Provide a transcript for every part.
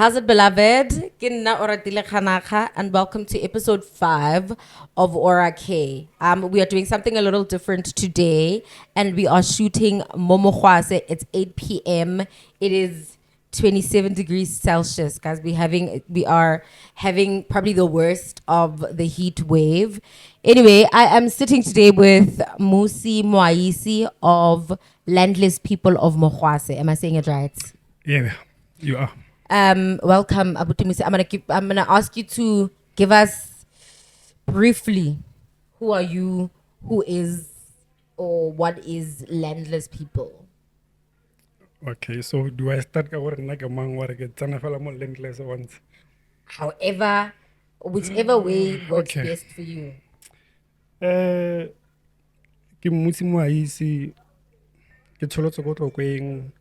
How's it, beloved? Ke nna Oratile Kganakga, and welcome to episode 5 of Aura K. We are doing something a little different today, and we are shooting Momokwase. It's 8 p.m. It is 27 degrees Celsius, guys. We are having probably the worst of the heat wave. Anyway, I am sitting today with Mmusi Moaisi of LANDLESS People of Mogwase. Am I saying it right? Yeah, you are. Welcome, Abutimisi. I'm gonna ask you to give us briefly who are you, who is or what is Landless People. Okay, so do I start ka gore nna ke mang wa re ke tsana fela mo landless once? However, whichever way works Okay. best for you. Ke Mmusi Moaisi ke tsholotse ko Tlokweng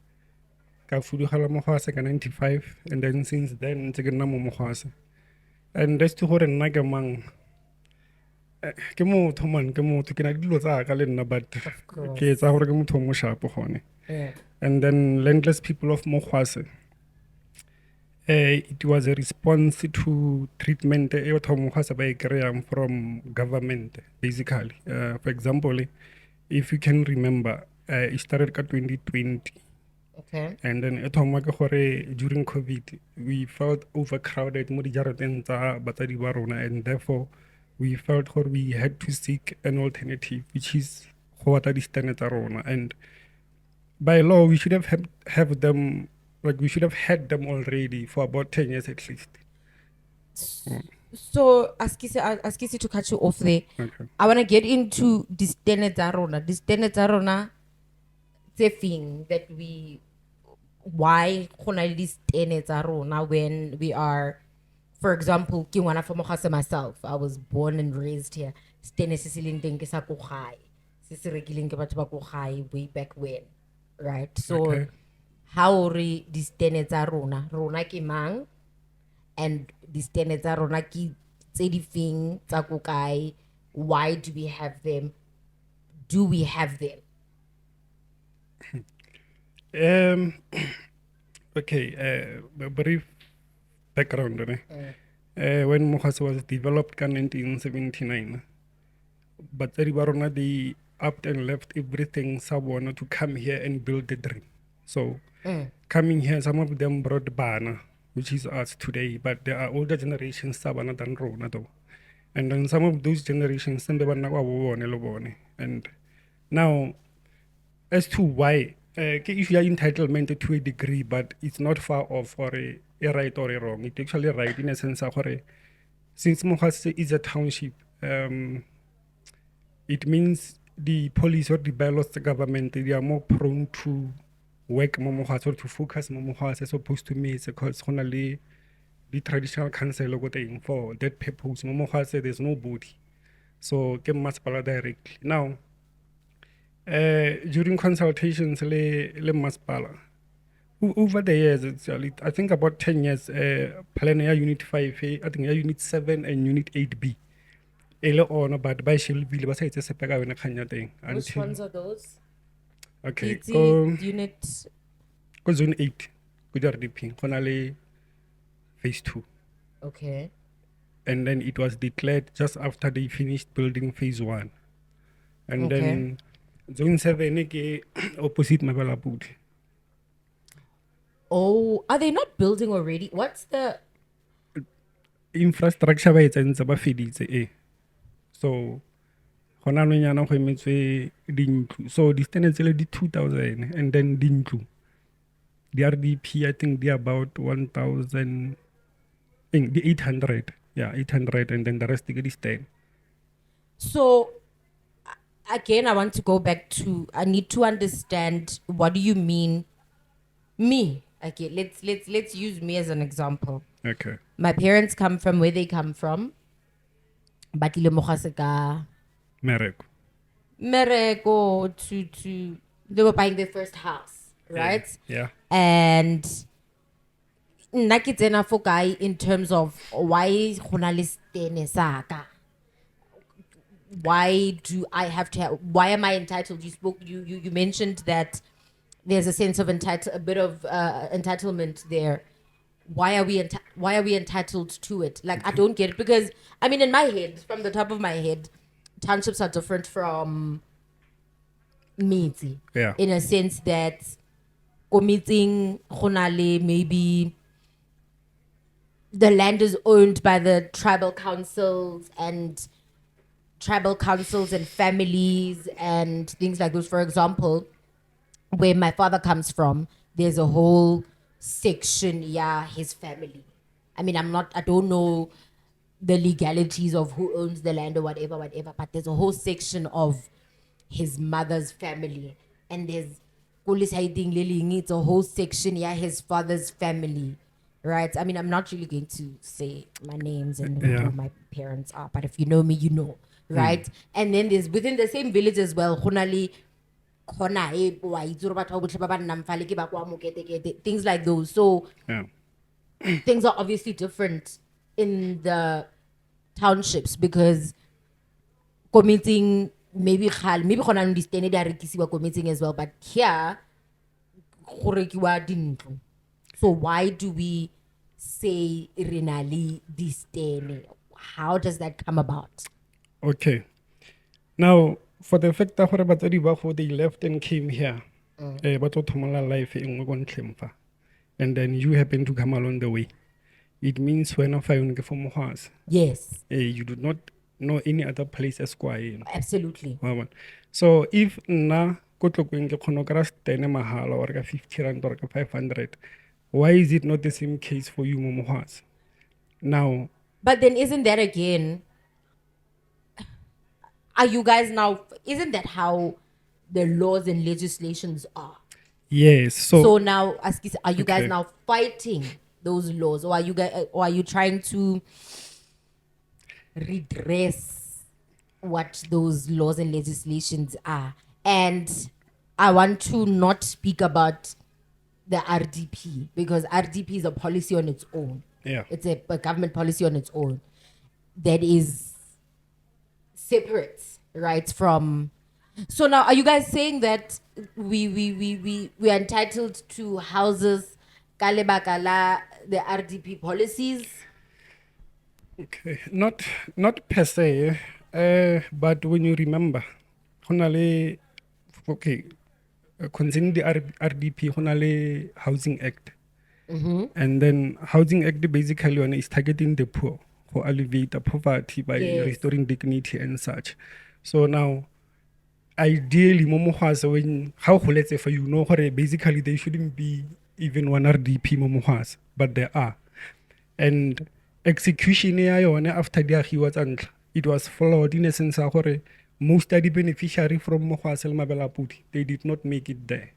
ka fudugela Mogwase ka 95 and then since then ntse ke nna mo Mogwase. And that's to gore nna ke mang ke motho man ke motho ke na le dilo tsa ka le nna but course. ke etsa gore ke motho mo shapo gone. Yeah. And then Landless People of Mogwase. It was a response to treatment from government, basically. For example, if you can remember, it started in 2020. Okay. And then during COVID, we felt overcrowded and therefore we felt we had to seek an alternative, which is and by law we should have them, like we should have had them already for about 10 years at least. So, Askisi to cut you off there. Okay. I want to get into this Tenezarona. This Tenezarona, the thing that why this Tenezarona when we are, for example, ke ngwana fa Mogwase myself. I was born and raised here. Stene se se leng teng ke sa ko gae. Se se rekileng ke batho ba ko gae way back when. Right? So, Okay. how re dis Tenezarona? Rona ke mang? And dis Tenezarona ke tse di feng tsa ko kae? Why do we have them? Do we have them? Okay, a brief background. When Mogwase was developed in 1979, but they upped and left everything someone to come here and build the dream. So coming here, some of them brought Bana, which is us today, but there are older generations Sabana than Rona though. And then some of those generations and now as to why if you are entitlement to a degree, but it's not far off or a right or a wrong. It's actually right in a sense of since Mogwase is a township, it means the police or the bylaws the government, they are more prone to work mo Mogwase or to focus mo Mogwase as opposed to me because only the traditional council for that purpose. Mo Mogwase there's nobody. So ke masipala directly. Now during consultations le masipala over the years, actually, I think about 10 years, plan unit 5A, I think unit 7 and unit 8B. But by Shilville, was it's a sepega when a kanya thing. Which ones are those? Okay, It's go unit. zone 8. Good RDP, Konale phase 2. Okay. And then it was declared just after they finished building phase 1. And Okay. then zone 7 ke opposite Mabalaput. Oh, are they not building already? What's the Infrastructure ba etsa ntse ba feditse so gona no nyana go emetswe dintlu, so di standards le di 2000 and then dintlu the RDP I think they about 1000 the 800, yeah, 800, and then the rest get stand. So again, I want to go back to. I need to understand what do you mean, me? Okay, let's use me as an example. Okay. My parents come from where they come from. Batile Mogwase ka Mereko. mereko to they were buying their first house, right? Yeah. And nna ke tsena fo kae in terms of why gona le stene saka. Why do I have to why am I entitled? You mentioned that there's a sense of a bit of entitlement there. why are we entitled to it? Like, I don't get it, because I mean, in my head, from the top of my head, townships are different from Miti. Yeah. In a sense that committing Khonale, maybe the land is owned by the tribal councils and families and things like those. For example, where my father comes from, there's a whole section, yeah, his family. I mean, I don't know the legalities of who owns the land or whatever, but there's a whole section of his mother's family. And there's it's a whole section, yeah, his father's family. Right? I mean, I'm not really going to say my names and who my parents are, but if you know me, you know. Right? And then there's within the same village as well, things like those. So Yeah. things are obviously different in the townships, because committing maybe gona understand they are committing as well, but here go rekiwa dintlo. So why do we say renali distene? How does that come about? Okay. Now, for the fact that they left and came here, ba tlo thomola life e nngwe ko ntlheng fa, and then you happen to come along the way, it means when of you for Mohas, Yes, you do not know any other place as quiet. absolutely. So if na ko tlokweng ke kgono kra stene mahala or ka 50 rand or ka 500, why is it not the same case for you mo Mohas? Now, But then isn't that again, are you guys now, isn't that how the laws and legislations are? yes, So now, are you guys Okay. now fighting those laws, or are you trying to redress what those laws and legislations are? And I want to not speak about the RDP, because RDP is a policy on its own. Yeah. It's a government policy on its own that is separate, right, from. So now, are you guys saying that we are entitled to houses ka lebaka la the RDP policies? Okay, not per se, but when you remember, honale, okay, concerning the RDP, honale Housing Act, and then Housing Act basically is targeting the poor, to alleviate the poverty by Yes. restoring dignity and such. So now, ideally, momohas when how let's say for you know, basically there shouldn't be even one RDP momohas, but there are. And execution ya yone after the agiwa tsa ntlha, it was flawed in a sense ya gore most of the beneficiary from Mogwase le Mabelapodi, they did not make it there.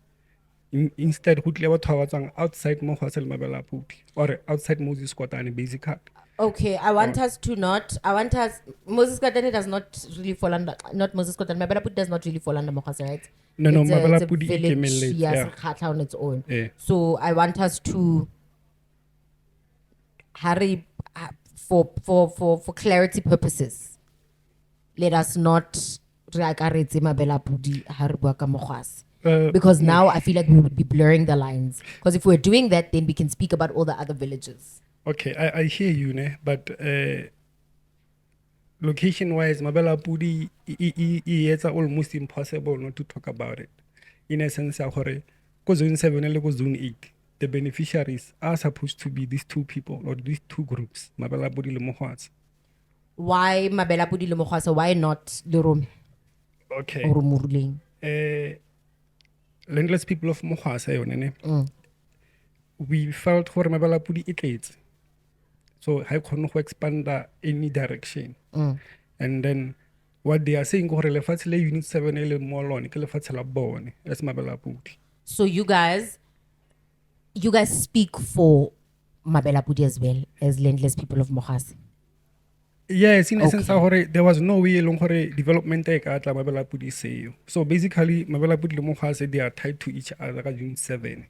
Instead go tlile batho ba tswang outside Mogwase le Mabelapodi or outside Moses Kotane basically. Okay, I want us to not. I want us. Moses Kotane does not really fall under. Not Moses Kotane. Mabelapudi does not really fall under Mokhase, right? No, no, It's a Mabelapodi village, ikemelletse, yes, yeah. Khatla on its own. Yeah. So I want us to hurry for clarity purposes. Let us not reakaretse Mabelapudi hare bua ka Mokhase. Because now I feel like we would be blurring the lines. Because if we're doing that, then we can speak about all the other villages. Okay, I hear you, ne? But location-wise, Mabelapodi, it's almost impossible not to talk about it. In a sense, ko zone 7 and ko zone 8, the beneficiaries are supposed to be these two people or these two groups, Mabelapodi le Mogwase. Why Mabelapudi le Mokhase? Why not Lerome Okay. or Muruleng? Landless people of Mogwase, yone, ne? We felt for Mabelapodi it leads. So I cannot expand that any direction. And then what they are saying, gore lefatshe le unit 7 ele mo lone ke lefatshe la bone as Mabelapodi. So you guys speak for Mabelapudi as well as landless people of Mokhase. Yes, in a sense, Okay. there was no way along development e ka tla Mabelapodi say. So basically, Mabelapodi le Mogwase, they are tied to each other at unit 7.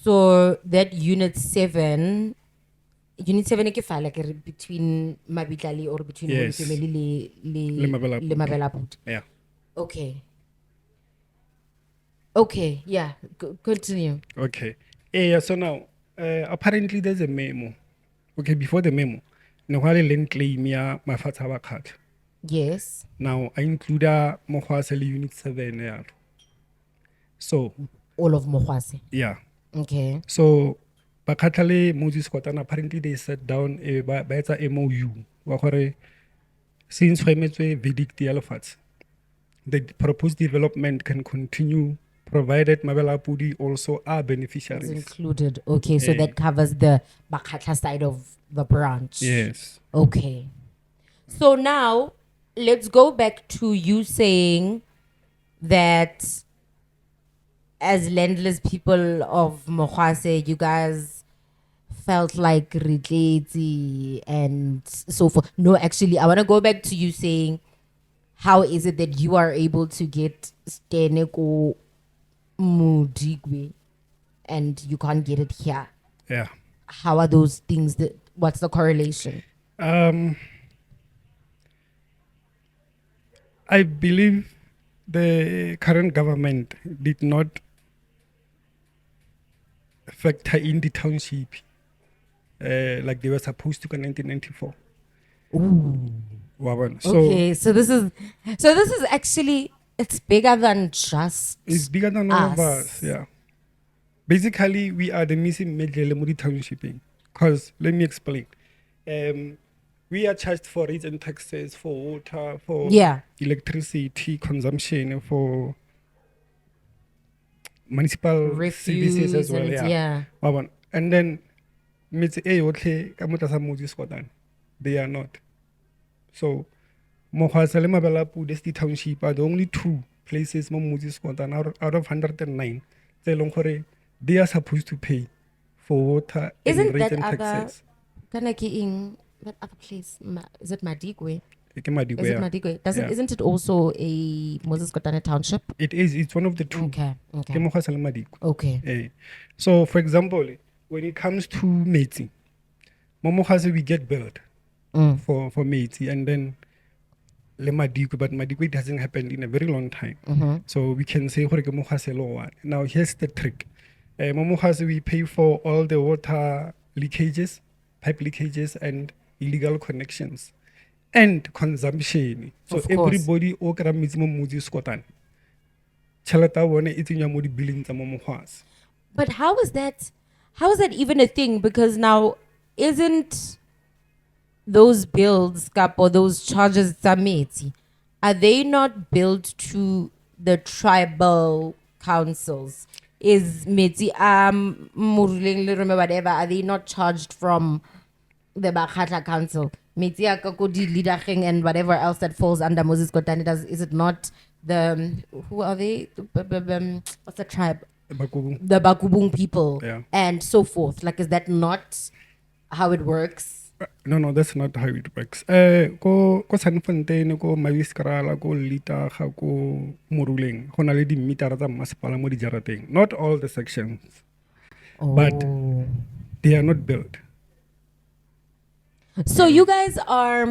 So that unit 7 ke file like between Mabitlali or between Holy Yes. Family Le Mabelapodi. le Mabelapudi. Yeah. Okay. Okay, yeah. Continue. Okay. Yeah, so now, Apparently there's a memo. Okay, before the memo, no le land claim ya mafatshe a bakgatha. Yes. Now I include Mogwase le unit 7 yalo. So All of Mogwase. yeah. Okay. So bakgatha le Moses Kotane apparently they sat down ba etsa MOU wa gore since go emetswe verdict ya lefatshe, the proposed development can continue provided Mabela Pudi also are It's beneficiaries. included. Okay, so that covers the Bakatla side of the branch. Yes. Okay. So now let's go back to you saying that as landless people of Mogwase, you guys felt like Ritleti and so forth. No, actually, I want to go back to you saying, how is it that you are able to get Steneko Mudigwe and you can't get it here? Yeah. How are those things? What's the correlation? I believe the current government did not factor in the township like they were supposed to in 1994. So Okay, so this is actually, it's bigger than just it's bigger than all of us. us. Yeah. Basically, we are the missing middle Lemuri townshipping. Because let me explain. We are charged for rates and taxes, for water, for Yeah. electricity consumption, for municipal services as Refuse well. and Yeah. And then they are not. So Mogwase le Mabelapu, the township are the only two places out of 109 they are supposed to pay for water Isn't and rates that and other taxes. that other place? Is it Madigwe? Is it Yeah. Madigwe? Yeah. Isn't it also a Moses Kotane township? It is. It's one of the two. Okay. Ke Mogwase le Madikwe. Okay. So, for example, when it comes to Metsi, Mogwase we get billed for Metsi, and then le Madikwe, but Madikwe it hasn't happened in a very long time. So we can say gore ke Mogwase lo one. Now here's the trick. Mogwase we pay for all the water leakages, pipe leakages, and illegal connections, and consumption. So Of course. everybody o kra metsi mo Moses Kotane. Chelata bone e tsenya mo di billing tsa mo Mogwase. But how is that even a thing? Because now, isn't those bills, or those charges, Sameti, are they not billed to the tribal councils? Is Meti whatever, are they not charged from the Bakatla Council? Meti Akakodi Lidaching and whatever else that falls under Moses Kotane, is it not the who are they? What's the tribe? Bakubung. The Bakubung people, Yeah. and so forth. Like, is that not how it works? No, that's not how it works. Ko Sanfontaine, ko Maviscarala, ko Lita, ko Muruleng, ho na le di meter tsa masepala mo dijarateng. Not all the sections, but they are not built. So you guys are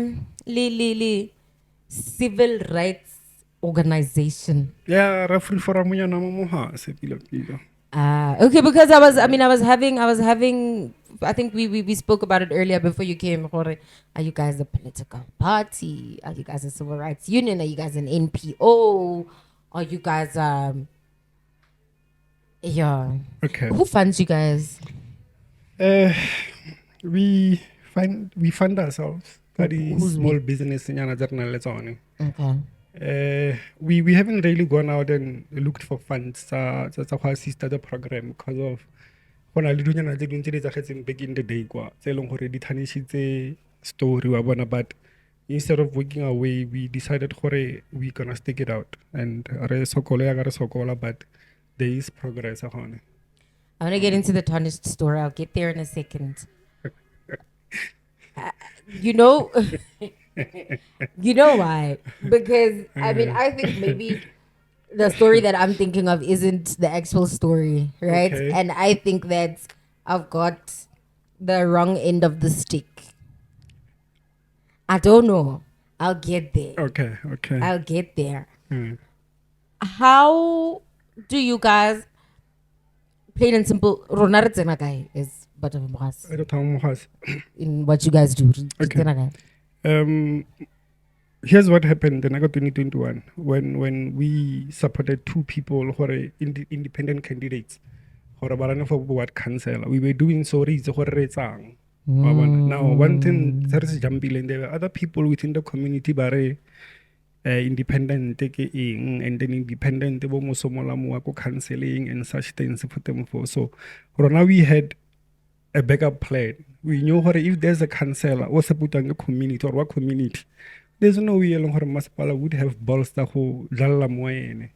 civil rights organization. Yeah, referee for amunya na mo Mogwase pilo. Okay, because I was having, I think we spoke about it earlier before you came. Are you guys a political party? Are you guys a civil rights union? Are you guys an NPO? Are you guys yeah? Okay. Who funds you guys? We fund ourselves. That is Who's small business in Yana. Okay. We haven't really gone out and looked for funds to assist the program because of when I back in the day story but instead of working away we decided we gonna stick it out and but there is progress. I want to get into the tarnished story. I'll get there in a second. You know why? Because I think maybe the story that I'm thinking of isn't the actual story, right? Okay. And I think that I've got the wrong end of the stick. I don't know. I'll get there. Okay. I'll get there. How do you guys, plain and simple, Ronare Tsenaka is But of Mogwase, Oratile Kganakga. in what you guys do. Okay. Here's what happened in 2021 when we supported two people who are independent candidates who are running for ward councillor. We were doing so now one thing there were other people within the community bare independent and then independent bo mosomolamu wa ko counseling and such things for them for so now we had a backup plan. We knew what if there's a councillor or support a community or what community, there's no way along her Masipala would have balls that who Dalla Moyene.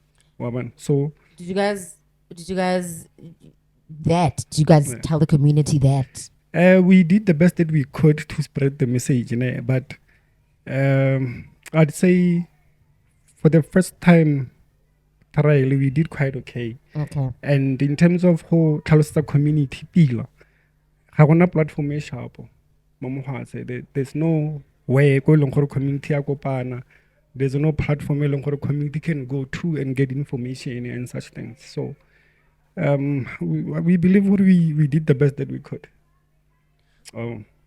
So did you guys tell the community that? we did the best that we could to spread the message, but I'd say for the first time trial we did quite okay. Okay. And in terms of how Talosta community pila, a platform e sharp. There's no way go along community akopana. There's no platform along community can go to and get information and such things. So we believe we did the best that we could.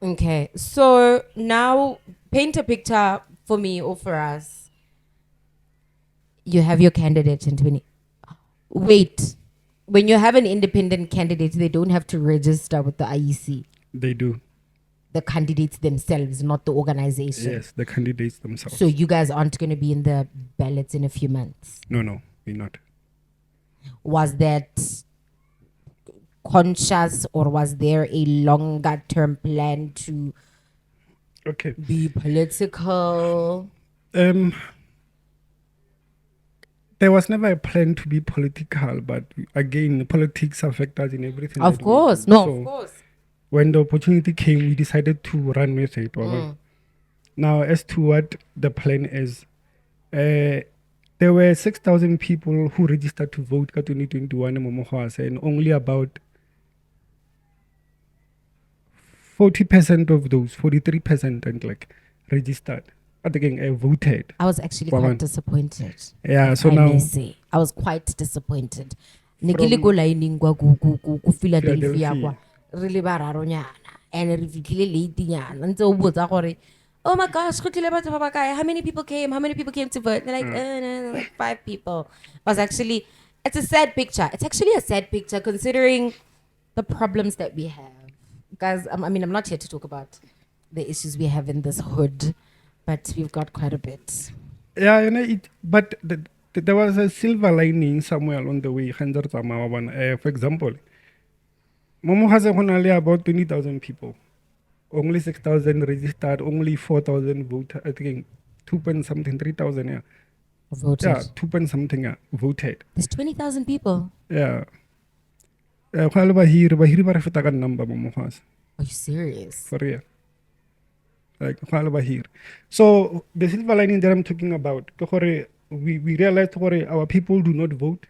Okay. So now paint a picture for me or for us. You have your candidate in 20. Wait. When you have an independent candidate, they don't have to register with the IEC. They do. The candidates themselves, not the organization. Yes, the candidates themselves. So you guys aren't going to be in the ballots in a few months. No, we're not. Was that conscious, or was there a longer term plan to be political? There was never a plan to be political, but again, politics affect us in everything. Of course. Of course. When the opportunity came, we decided to run with it. Now, as to what the plan is, there were 6,000 people who registered to vote in 2021 in Mogwase, and only about 40% of those, 43% and registered. Again, voted. I was actually quite disappointed. Yeah, so I now may say I was quite disappointed. Nikili go lining go Philadelphia kwa really bararonyana and re fitlhile late nyana ntse o botsa gore oh my gosh go tlile batho ba ba kae, how many people came to vote? They're like no, like 5 people. It's a sad picture. It's actually a sad picture considering the problems that we have, guys. I mean, I'm not here to talk about the issues we have in this hood, but we've got quite a bit. Yeah, but there was a silver lining somewhere along the way. For example, Momo has only about 20,000 people. Only 6,000 registered, only 4,000 voted. I think 2.something, 3,000, yeah. Voted. Yeah, 2.something, voted. There's 20,000 people. Yeah. Number, Are you serious? for real. Here. So the silver lining that I'm talking about, we realized our people do not vote,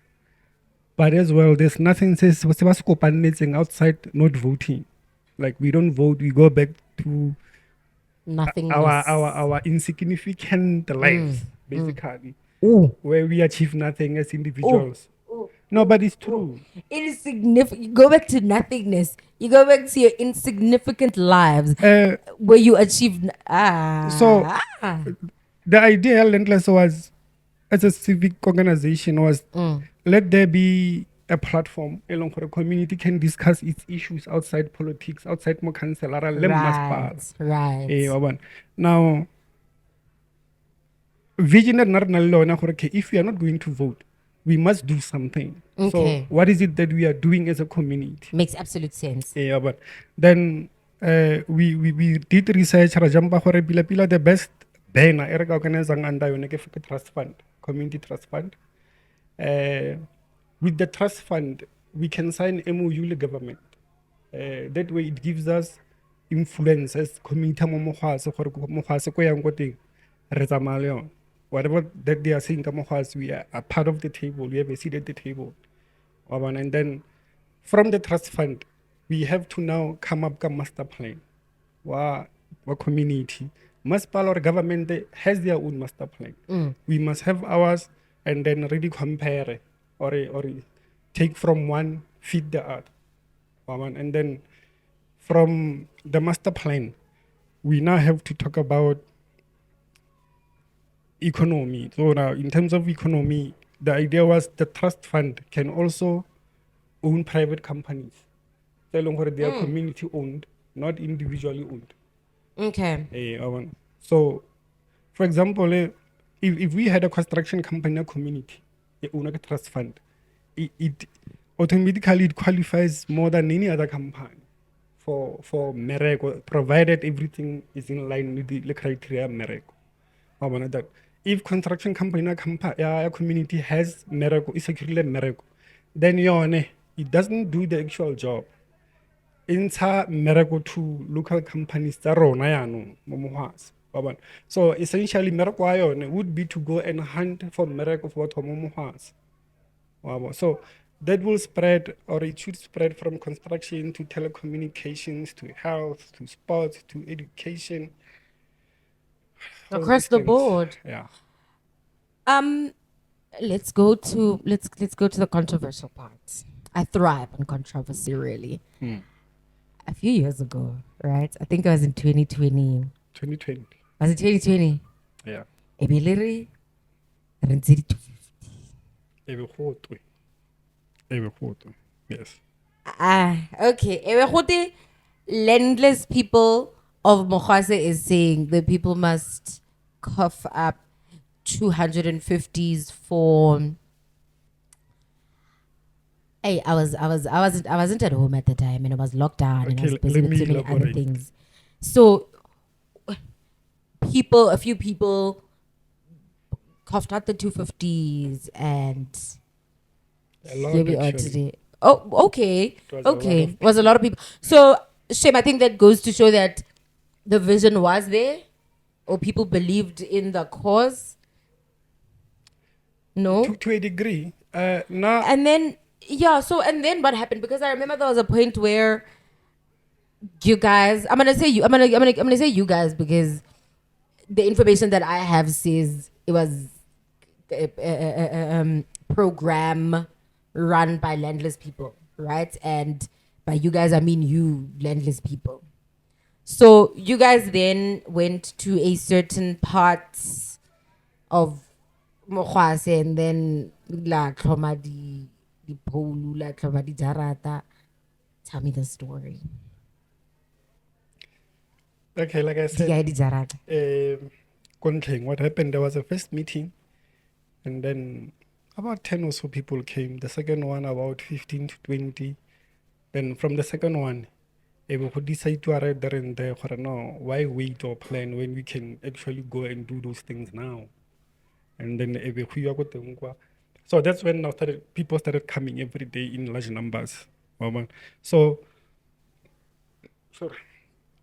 but as well there's nothing says outside not voting. Like we don't vote, we go back to our insignificant lives, basically, where we achieve nothing as individuals. No, but it's true. It is significant. You go back to nothingness. You go back to your insignificant lives where you achieve. So the idea, LANDLESS, was as a civic organization was let there be a platform along where a community can discuss its issues outside politics, outside more council. Right. Now, vision if we are not going to vote, we must do something. Okay. So what is it that we are doing as a community? Makes absolute sense. Yeah, but then we did research pila the best banner erga organizing under trust fund, community trust fund. With the trust fund, we can sign MOU with government. That way it gives us influence as community whatever that they are saying, we are a part of the table, we have a seat at the table. And then from the trust fund, we have to now come up with a master plan. What community? Municipal or government has their own master plan. We must have ours and then really compare or take from one, feed the other. And then from the master plan, we now have to talk about economy. So now, in terms of economy, the idea was the trust fund can also own private companies. So they are community owned, not individually owned. Okay. So, for example, if we had a construction company, a community, they own a trust fund, it automatically it qualifies more than any other company for Mereko, provided everything is in line with the criteria of Mereko. That if construction company a community has Mereko, is securely Mereko, then it doesn't do the actual job. Inter Mereko to local companies tsa rona yaanong mo Mogwase, wa bona. So essentially Mereko wa yone would be to go and hunt for Mereko for batho mo Mogwase, wa bona. So that will spread, or it should spread, from construction to telecommunications to health to sports to education, all Across these the things. board. Yeah. Let's go to the controversial part. I thrive on controversy, really. A few years ago, right? I think it was in 2020. 2020. Was it 2020? Yeah. Ebiliri, Renziri 250. Ebe khotwe. Yes. Okay. Ebegote, Landless People of Mogwase is saying that people must cough up 250s for. Hey, I wasn't at home at the time, and I was locked down, and I was Okay, busy let with me so many other elaborate. things. So, a few people coughed out the 250s, and A lot, here we are actually. today. Oh, okay, was a lot okay. of It was a lot of people. So, Shem, I think that goes to show that the vision was there, or people believed in the cause. No, To a degree. Now, and then and then what happened? Because I remember there was a point where you guys, I'm gonna say you guys, because the information that I have says it was a program run by landless people, right? And by you guys, I mean you landless people. So you guys then went to a certain part of Mogwase, and then la tlhoma di phone, la tlhoma di jarata. Tell me the story. okay, like I Di said, kae di jarata? Kontleng, what happened, there was a first meeting, and then about 10 or so people came. The second one, about 15 to 20. Then from the second one, we could decide to arrive there and there. No, why wait or plan when we can actually go and do those things now? And then so that's when now people started coming every day in large numbers. So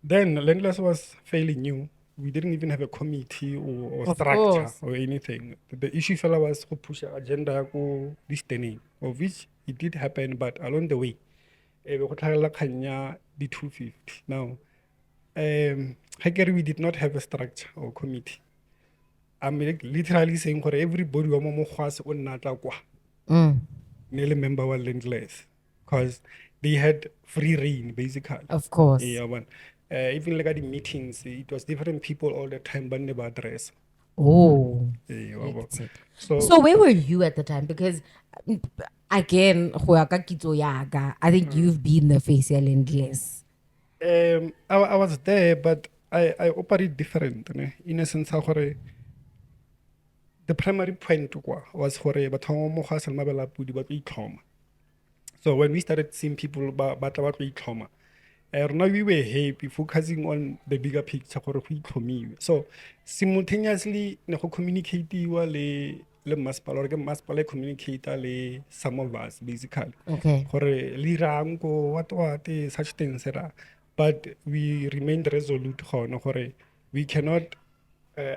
then Landless was fairly new. We didn't even have a committee or Of structure course. or anything. The issue fella was to push an agenda go this thing, of which it did happen, but along the way, go tlhagelela kgang ya di 250. Now, we did not have a structure or committee. I'm literally saying for everybody wa mo Mogwase o nna tla kwa nearly member wa Landless, because they had free reign basically. Of course. Yeah, man. Even like at the meetings, it was different people all the time, but never address. Oh. Yeah, hectic. so So where were you at the time? Because again, go ya ka kitso ya ka, I think you've been the face ya Landless. I was there, but I operate different in a sense how the primary point was for batho ba mo Mogwase le mabela pudi ba tlo itlhoma. So when we started seeing people ba tla ba tlo itlhoma, rona we were happy focusing on the bigger picture gore go itlhomiwe. So simultaneously ne go communicate-iwa le masepala, or ke masepala e communicator le some of us basically. Okay. Gore le irang ko what such things but we remained resolute gore we cannot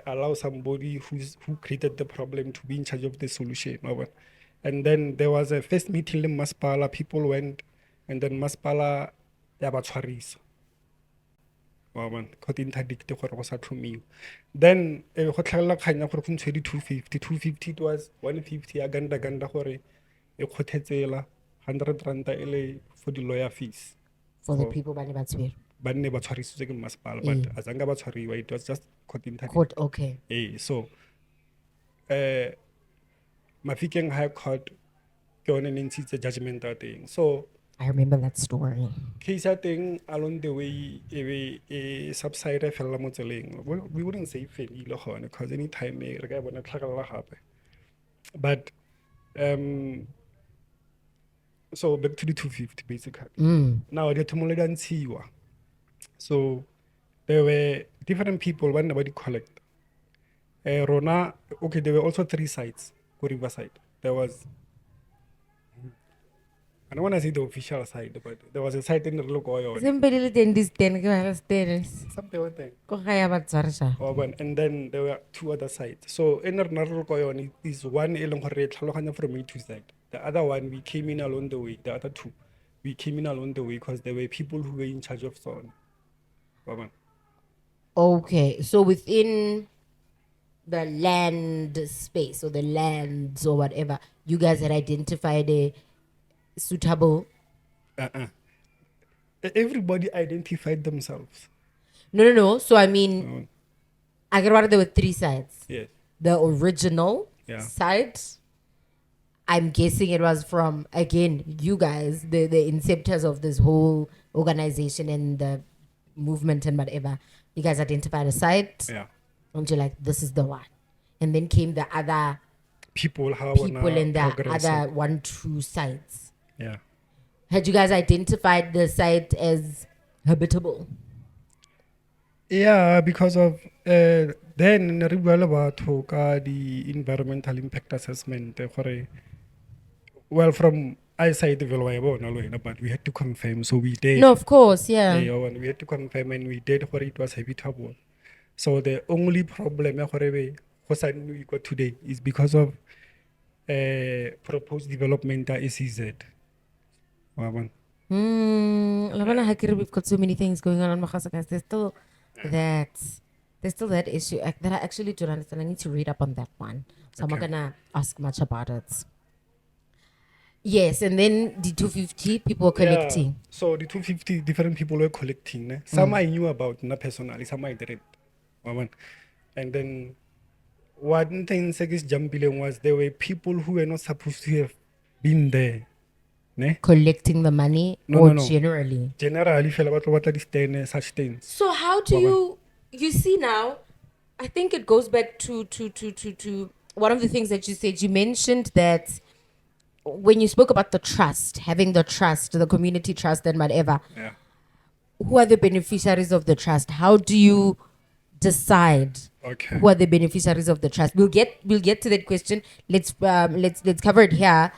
allow somebody who created the problem to be in charge of the solution. And then there was a first meeting in Maspala, people went, and then Maspala ya ba tshwarisa. Got interdicted gore go sa thomiwa. Then go tlhagelela kgang ya gore go ntshwe di 250. 250 it was 150 ya ganda gore e kgothetsela 100 rand ele for the lawyer fees. For the people ba ne ba tshwere. ba nne ba tshwarisitswe ke masepala, but a zanga ba tshwariwa, it was just caught in Court, okay. so Mafikeng High Court ke yone ne ntshitse judgment ya teng. So I remember that story. case ya teng along the way e subside fela mo tseleng. We wouldn't say fedile gone because anytime re ka bona tlhagala gape. But so back to the 250 basically. Now the tumulada ntshiwa. So there were different people when nobody collect. Rona, okay, there were also 3 sites go Riverside. There was, I don't want to say the official side, but there was a site in the local Somebody let in this ten stairs. something like that. Ko kaya ba tsarisha. And then there were 2 other sites. So in the local is one elong hore tlhaloganya from A to Z. The other one we came in along the way. The other 2 we came in along the way because there were people who were in charge of zone. Okay, so within the land space or the lands or whatever, you guys had identified a suitable. Everybody identified themselves. No. So I mean, I get what there were 3 sides. Yes. The original side. I'm guessing it was from, again, you guys, the inceptors of this whole organization and the movement and whatever. You guys identified a site. Yeah. And you're like, this is the one. And then came the other People in the other 1, 2 sites. Yeah. Had you guys identified the site as habitable? Yeah, because of then re bua le batho ka the environmental impact assessment gore well from eyesight but we had to confirm, so we did. No, of course, yeah. And we had to confirm and we did where it was habitable. So the only problem we got today is because of proposed development SEZ. We've got so many things going on Mokgasa, guys. There's still that issue that I actually don't understand. I need to read up on that one. So I'm not gonna ask much about it. Yes, and then the 250 people were collecting. Yeah. So the 250 different people were collecting. Some I knew about personally, some I didn't. And then one thing Segis Jambilen was there were people who were not supposed to have been there. Collecting the money generally? Generally, such things. So how do you see now, I think it goes back to one of the things that you said. You mentioned that when you spoke about the trust, having the trust, the community trust and whatever, who are the beneficiaries of the trust? How do you decide who are the beneficiaries of the trust? We'll get to that question. Let's cover it here.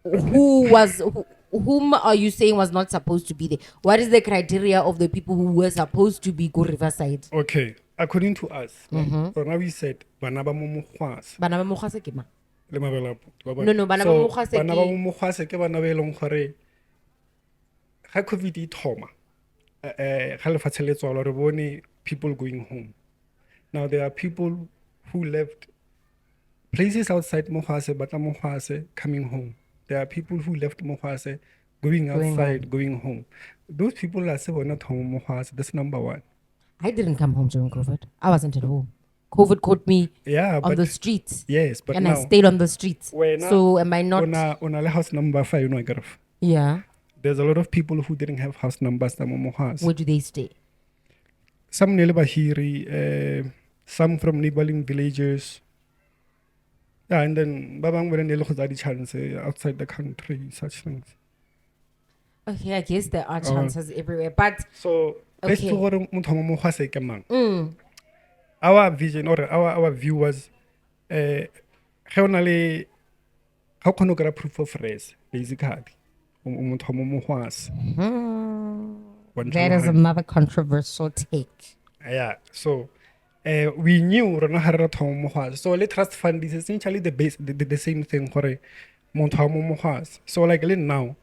Whom are you saying was not supposed to be there? What is the criteria of the people who were supposed to be go Riverside? Okay, according to us, we said bana ba mo Mogwase. Bana ba Mogwase ke mang? Le mabela. No, bana ba Mogwase ke bana ba mo Mogwase ke bana ba elong gore ga COVID e thoma ga lefatshe le tswala re bone people going home. Now there are people who left places outside Mogwase, batla Mogwase, coming home. There are people who left Mogwase, going outside, going home. Those people are still not home Mogwase. That's number 1. I didn't come home during COVID. I wasn't at home. COVID caught me on the streets. Yes, but and now, I stayed on the streets. So am I not? On a house number 5, Yeah. There's a lot of people who didn't have house numbers. Where do they stay? Some Nelebahiri, some from neighboring villages. Yeah, and then babang were chance outside the country, such things. Okay, I guess there are chances everywhere, but so our vision or our view was how can you get proof of race basically. That is another controversial take. Yeah, so we knew so let trust fund is essentially the same thing for so like now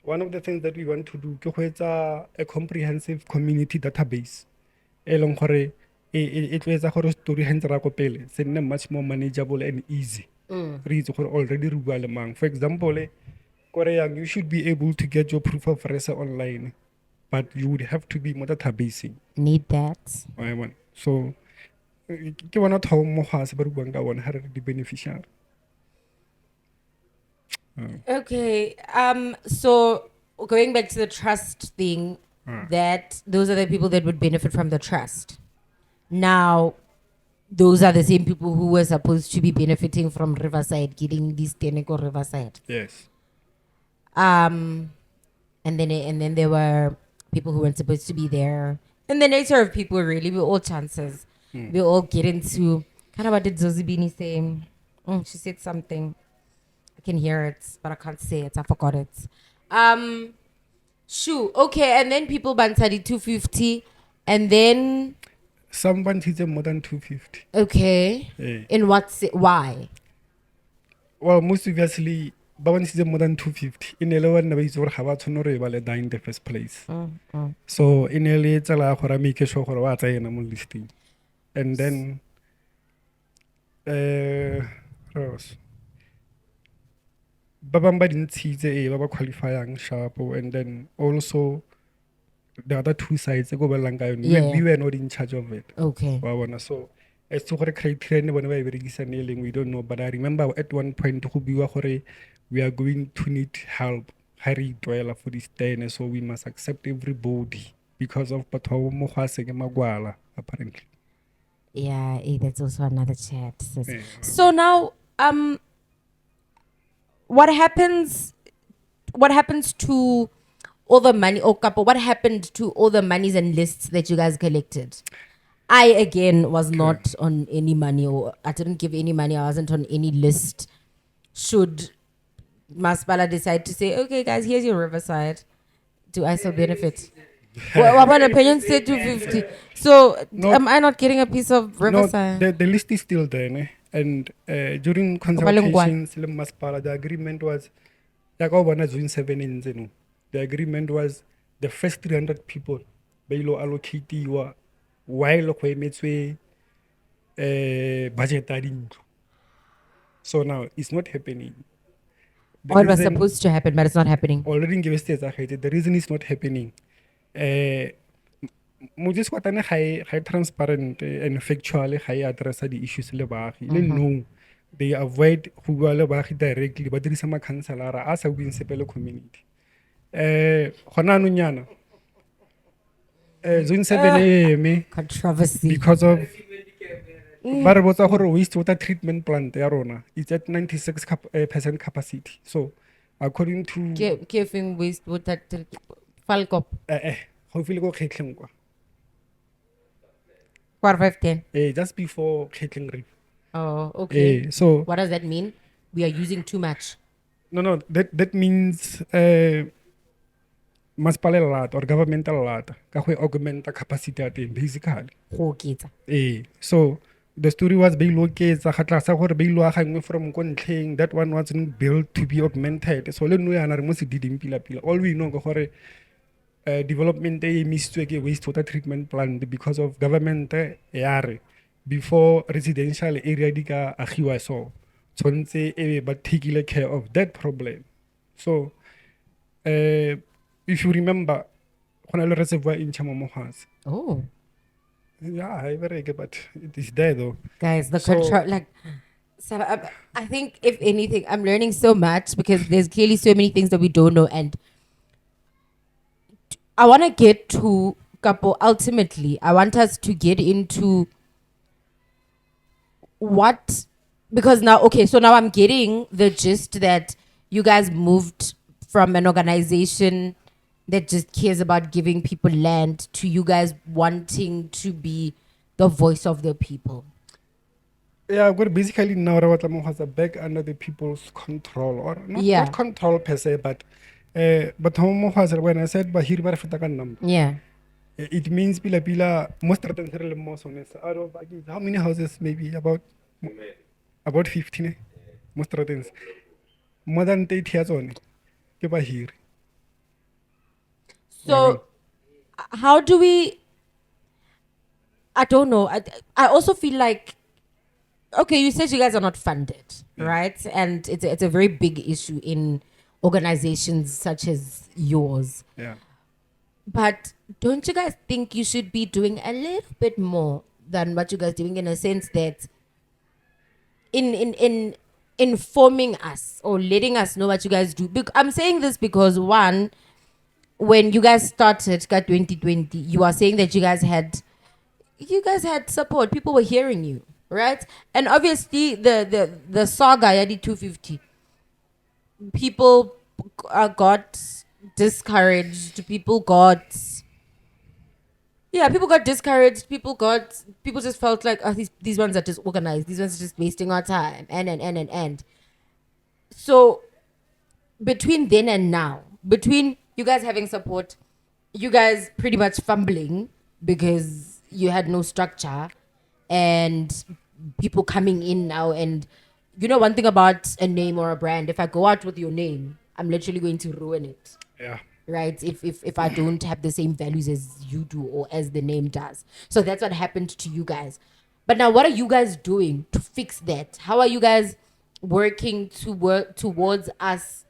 one of the things that we want to do is a comprehensive community database it was a story it's much more manageable and easy already for example Korean, you should be able to get your proof of res online, but you would have to be mo databasing. Need that. I want. So, ke bona thao mo ga se ba buang ka bona ha re di beneficiary. Okay. So going back to the trust thing, that those are the people that would benefit from the trust. Now, those are the same people who were supposed to be benefiting from Riverside, getting this technical Riverside. Yes. And then there were people who weren't supposed to be there. And the nature of people, really, we're all chances. We all get into kind of what did Zozibini say? She said something. I can hear it, but I can't say it. I forgot it. Shoo. Okay, and then people bansadi 250, and then Someone teach them more than 250. okay. Eh. In why? Well, most obviously, ba one teach them more than 250. In a lower number, it's over how to know they die in the first place. So in a later, I make sure what I am listing, and then Rose. Babamba didn't see the Baba qualifying sharp, and then also the other two sides, go Yeah. we were not in charge of it. Okay. So as to what criteria whenever we release a nailing, we don't know. But I remember at one point we are going to need help. Harry dweller for this day, so we must accept everybody because of Patomo Moaisi Magwala, apparently. Yeah, that's also another chat. Sis. Yeah. So now, what happens? What happens to all the money? Oh, couple. What happened to all the monies and lists that you guys collected? I again was not on any money, or I didn't give any money. I wasn't on any list. Should Masipala decide to say, okay, guys, here's your Riverside, do I still benefit? Well, my opinion said 250. So No. am I not getting a piece of Riverside? No, the list is still there, ne? And during consultations, the agreement was June 7 in Zenu. The agreement was the first 300 people beilo allocate you while budget. So now it's not happening. The Or it was reason- supposed to happen, but it's not happening. already in the states the reason it's not happening Moses Kotane high transparent and factually high address the issues le baagi le no they avoid who bua le baagi directly but there is some counselor as a win sepele community gona no nyana zone 7 me Controversy. because of ba re botsa gore wastewater treatment plant ya rona it's at 96% capacity so according to Giving waste with that Falcop. hopefully go kgetleng kwa 510. just before kgetleng reef Oh, okay. so What does that mean? We are using too much. no that means masipala a lot or governmental lot ka go augment the capacity at basically Go kitsa. so the story was be loketsa ga tla sa gore be lo agangwe from ko ntlheng that one wasn't built to be augmented so le no yana re mo se diding pila all we know go gore development e emisitswe ke wastewater treatment plant because of government yare before residential area di ka agiwa so tshwantse e ba take care of that problem so if you remember gona le reservoir in Mmusi. Oh. Yeah, I very good, but it is there though. Guys, the So- control, like, so I think if anything, I'm learning so much because there's clearly so many things that we don't know, and I want to get to Kapo. Ultimately, I want us to get into what, because now, okay, so now I'm getting the gist that you guys moved from an organization that just cares about giving people land to you guys wanting to be the voice of the people. Yeah, well, basically now Rawatamo has a back under the people's control, or not control per se, but Homo has when I said Bahir Barfatakanam, Yeah. it means Pila most of them out of how many houses maybe about 15 most of them more than 8 years on Bahir. So, how do we? I don't know. I also feel like, okay, you said you guys are not funded, right? And it's a very big issue in organizations such as yours. Yeah. But don't you guys think you should be doing a little bit more than what you guys doing, in a sense that in informing us or letting us know what you guys do? I'm saying this because, one, when you guys started got 2020, you are saying that you guys had support. People were hearing you, right? And obviously the saga ya 250, people got discouraged. People got discouraged. People just felt like, oh, these ones are just organized. These ones are just wasting our time. And. So between then and now, between you guys having support, you guys pretty much fumbling because you had no structure, and people coming in now. And one thing about a name or a brand, if I go out with your name, I'm literally going to ruin it. Yeah. Right? If I don't have the same values as you do or as the name does. So that's what happened to you guys. But now, what are you guys doing to fix that? How are you guys working towards us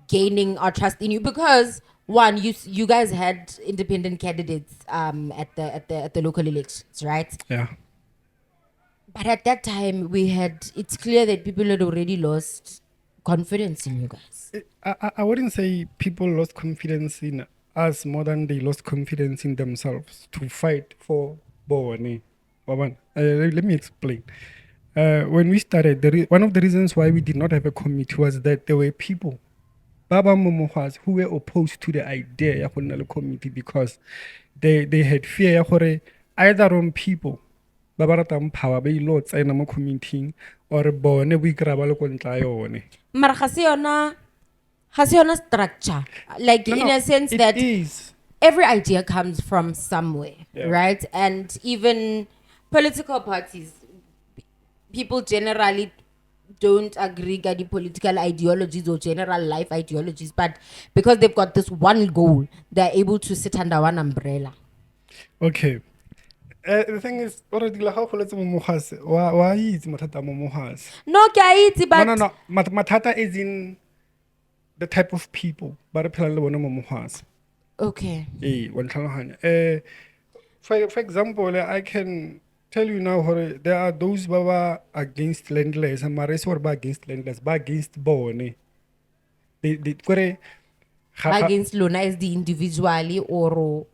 gaining our trust in you? Because, one, you guys had independent candidates at the local elections, right? Yeah. But at that time, it's clear that people had already lost confidence in you guys. I wouldn't say people lost confidence in us more than they lost confidence in themselves to fight for Bone. Let me explain. When we started, one of the reasons why we did not have a committee was that there were people, Baba Momohas, who were opposed to the idea of a committee because they had fear ya gore either on people, Baba ratang power, be lots and a committee, or Bone, we grab a yone. Mara ga se yona structure. Like, No, in no, a sense it that is. every idea comes from somewhere, Yeah. right? And even political parties, people generally don't agree with the political ideologies or general life ideologies, but because they've got this one goal, they're able to sit under one umbrella. Okay. The thing is, Oratile, how let's Momohas? Why is Matata Momohas? No, but No. Matata is in the type of people. But Momohas. okay. For example, I can tell you now, there are those who are against landless, and Maris were against landless, but against Bone. They Against Luna as the individually or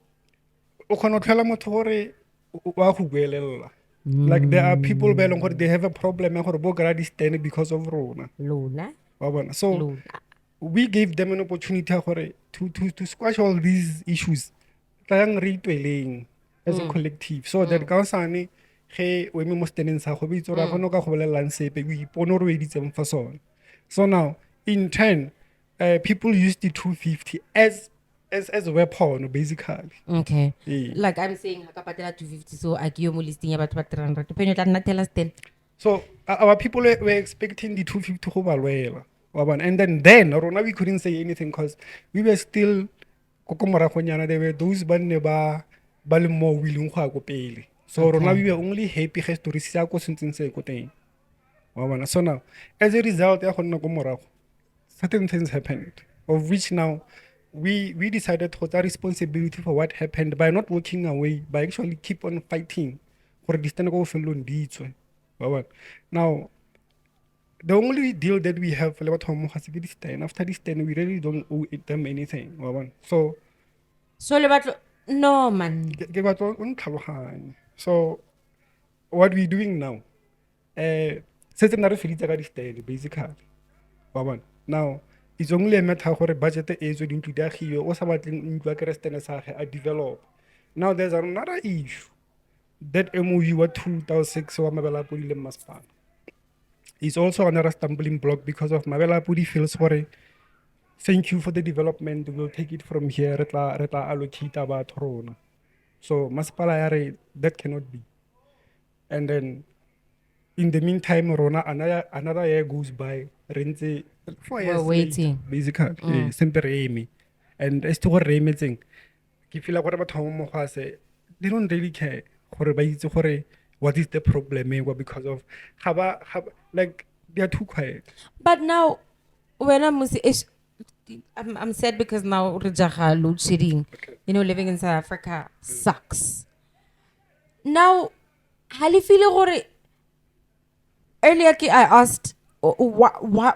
like there are people they have a problem stand because of Rona. Luna. So Luna. we gave them an opportunity to squash all these issues as a collective, so that kaosane ge o eme mo standing sa go bitso ra gona ka go bolelang sepe o ipone re editseng for sone. So now in turn, people use the 250 as a weapon basically. Okay. Yeah. Like I'm saying, I patela 250, so I give you listing about 300. Depending on that, tell us then. So our people were expecting the 250 go ba lwela. And then rona we couldn't say anything because we were still kokomoragonyana. There were those ba le more willing go ya ko pele. So rona we were only happy ge story se ya ko sentseng se ko teng. So now, as a result ya go nna ko morago, certain things happened, of which now we decided to take responsibility for what happened by not walking away, by actually keep on fighting for the stand go fellow ditswe. Now, the only deal that we have for this stand, after this stand, we really don't owe them anything. So no, man. so what we're doing now, certain are stand basically. Now, it's only a matter of budget is into the here or something develop. Now there's another issue that MOU was 2006 or Mabela Puri Maspan. It's also another stumbling block because of Mabela Puri feels sorry. Thank you for the development. We'll take it from here. Reta allocate about Rona. So Maspala that cannot be. And then in the meantime, Rona another year goes by. Renze 4 years waiting. later, basically. Sempre Remy. And as to what Remy thing, I feel like what about Moaisi, they don't really care. What is the problem? Because of like they are too quiet. But now, when I'm sad because now Rajaha load shedding, you know, living in South Africa sucks. Now, hali feel gore earlier I asked why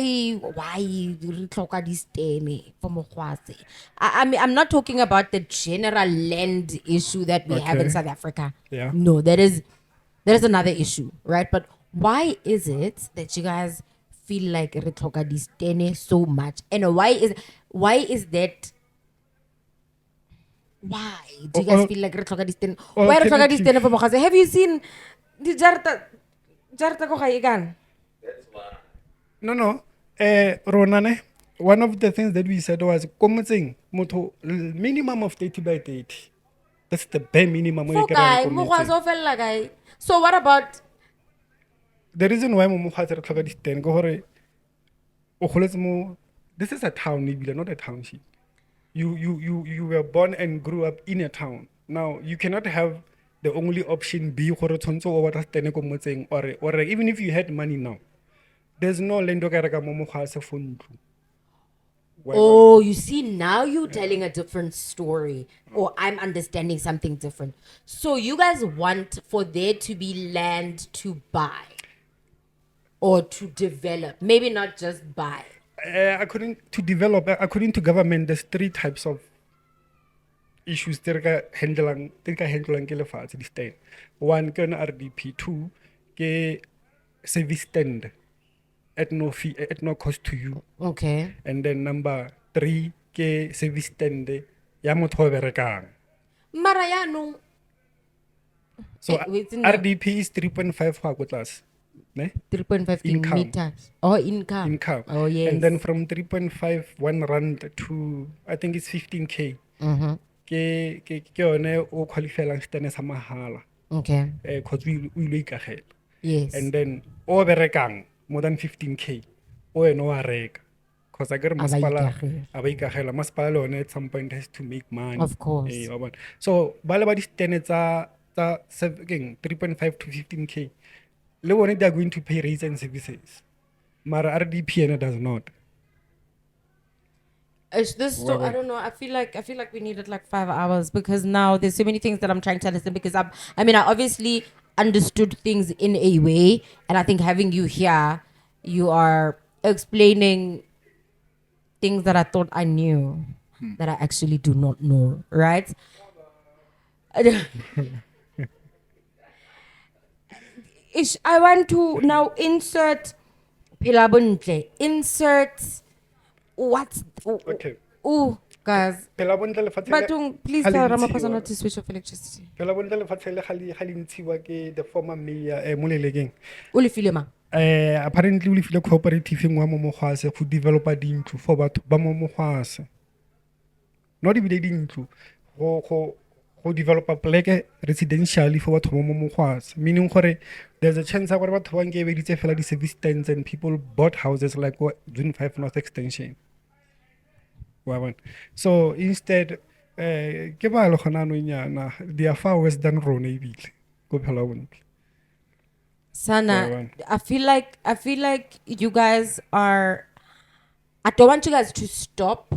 re tlhoka di-stene for Mogwase. I mean, I'm not talking about the general land issue that we have in Okay. South Africa. Yeah. No, that is another issue, right? But why is it that you guys feel like re tlhoka di-stene so much? And why is that? Why do you guys feel like re tlhoka di-stene? Why re tlhoka di-stene for Mogwase? Have you seen the jarta ko gae kan? No. Ronane, one of the things that we said was minimum of 30 by 30. That's the bare minimum. For guy, Mogwase o fella guy. So what about The reason why Mogwase re tlhoka di-stand ke gore o goletse mo, this is a town, ebile, not a township. You were born and grew up in a town. Now you cannot have the only option be gore tshwantse o batla stand ko motseng, or even if you had money now, there's no land o ka reka mo Mogwase for ntlo. Oh, you see, now you're telling a different story, or I'm understanding something different. So you guys want for there to be land to buy or to develop, maybe not just buy. According to government, there's 3 types of issues that ka handlang ke lefatshe di-stand. 1 ke yone RDP, 2 ke service stand at no fee, at no cost to you. Okay. And then number 3 ke service stand ya motho o berekang. Mara yaanong, So wait, no. RDP is 3.5 go tlase, ne? 3.5 Income. meters. Oh, income. Income. Oh, yes. And then from 3.5, 1 rand to, I think it's 15K. Ke yone o qualifyang stand sa mahala. Okay. Because we ikagela. Yes. And then o berekang more than 15K, o eno wa reka. Because I got masipala ikagela. Masipala le one at some point has to make money. Of course. So ba le ba di-stand tsa 3.5 to 15K, le bone they are going to pay rates and services. Mara RDP ena does not. It's this so I don't know. I feel like we needed like 5 hours because now there's so many things that I'm trying to understand because I obviously understood things in a way, and I think having you here, you are explaining things that I thought I knew that I actually do not know, right? I want to now insert Pelabuntle. Insert what's Okay. Oh, guys. Pelabontle lefatshe But le- please ga le tell ntshiwa. Ramaphosa not to switch off electricity. Pelabontle lefatshe le ga le ntshiwa ke the former mayor mo Lelekeng. Uli filema. Apparently o lefile cooperative engwe ya mo Mogwase go developa dintlo for batho ba mo Mogwase. Not ebile dintlo go developa pleke residentially for batho ba mo Mogwase, meaning gore there's a chance ya gore batho ba nke beditse fela di-service stands and people bought houses like Zone 5 North Extension. So instead ke ba le gona no nyana they are far worse than rona ebile go phela bontle. Sana, I feel like you guys are. I don't want you guys to stop,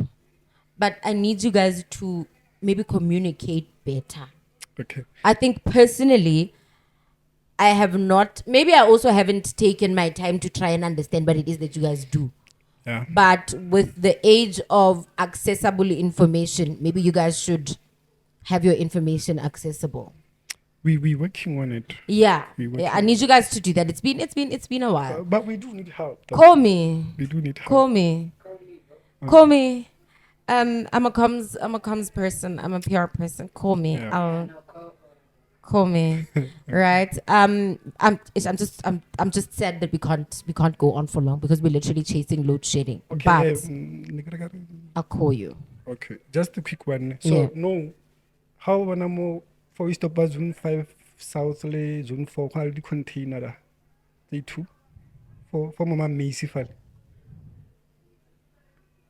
but I need you guys to maybe communicate better. Okay. I think personally, I have not. Maybe I also haven't taken my time to try and understand what it is that you guys do. Yeah. But with the age of accessible information, maybe you guys should have your information accessible. We working on it. Yeah, working I need you guys to do that. It's been a while. But we do need help. Call me. We do need help. Call me. Call me. I'm a comms person. I'm a PR person. Call me. Yeah. Call me. Right. I'm just sad that we can't go on for long because we're literally chasing load shedding. Okay. But I'll call you. Okay. Just a quick one. So Yeah. no, how wanamo for we stop at Zone 5 South le Zone 4 while the container da. They two for Mama Macy file.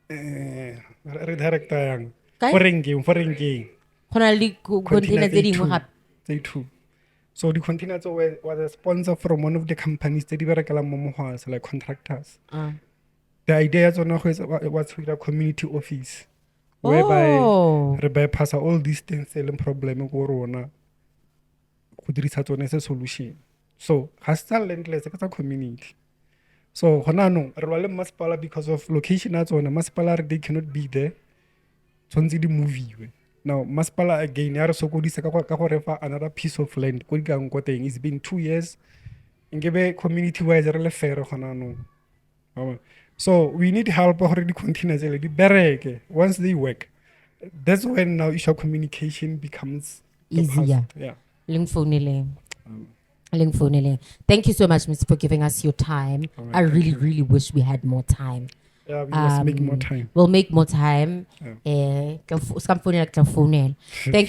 Re director yang. Kae? For ringing. Go na le container tse dingwe gape. They two. So the containers was a sponsor from one of the companies that were like contractors. The idea was with a community office whereby re bypass all these things selling problem go rona go dirisa tsone as a solution. So hostile landless ke tsa community. So hona no re lwa le masipala because of location at tsone masipala they cannot be there. Tshwanetse di moviwe. Now masipala again ya re sokodisa ka go refa another piece of land ko dikang ko teng. It's been 2 years. Ngebe community wise re le fair hona no. So we need help already the containers the bereke. Once they work, that's when now issue communication becomes easier. Yeah. Thank you so much, Miss, for giving us your time. Right, I really wish we had more time. Yeah, we must make more time. We'll make more time. Thank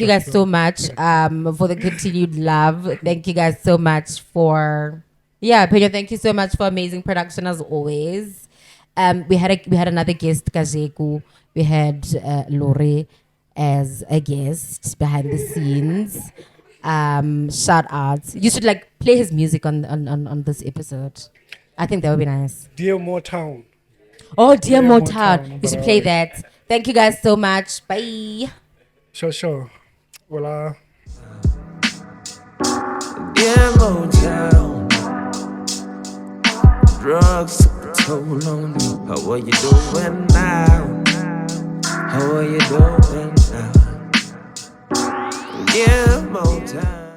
you guys so much for the continued love. Thank you guys so much for Pedro, thank you so much for amazing production as always. We had another guest, Kajeku. We had Lore as a guest behind the scenes. Shout out. You should like play his music on this episode. I think that would be nice. Dear Motown. Oh, Dear Motown. You should play that. Thank you guys so much. Bye. Sure. Voila. Dear Motown. Drugs took a toll on you. How are you doing now? How are you doing now? Dear Motown.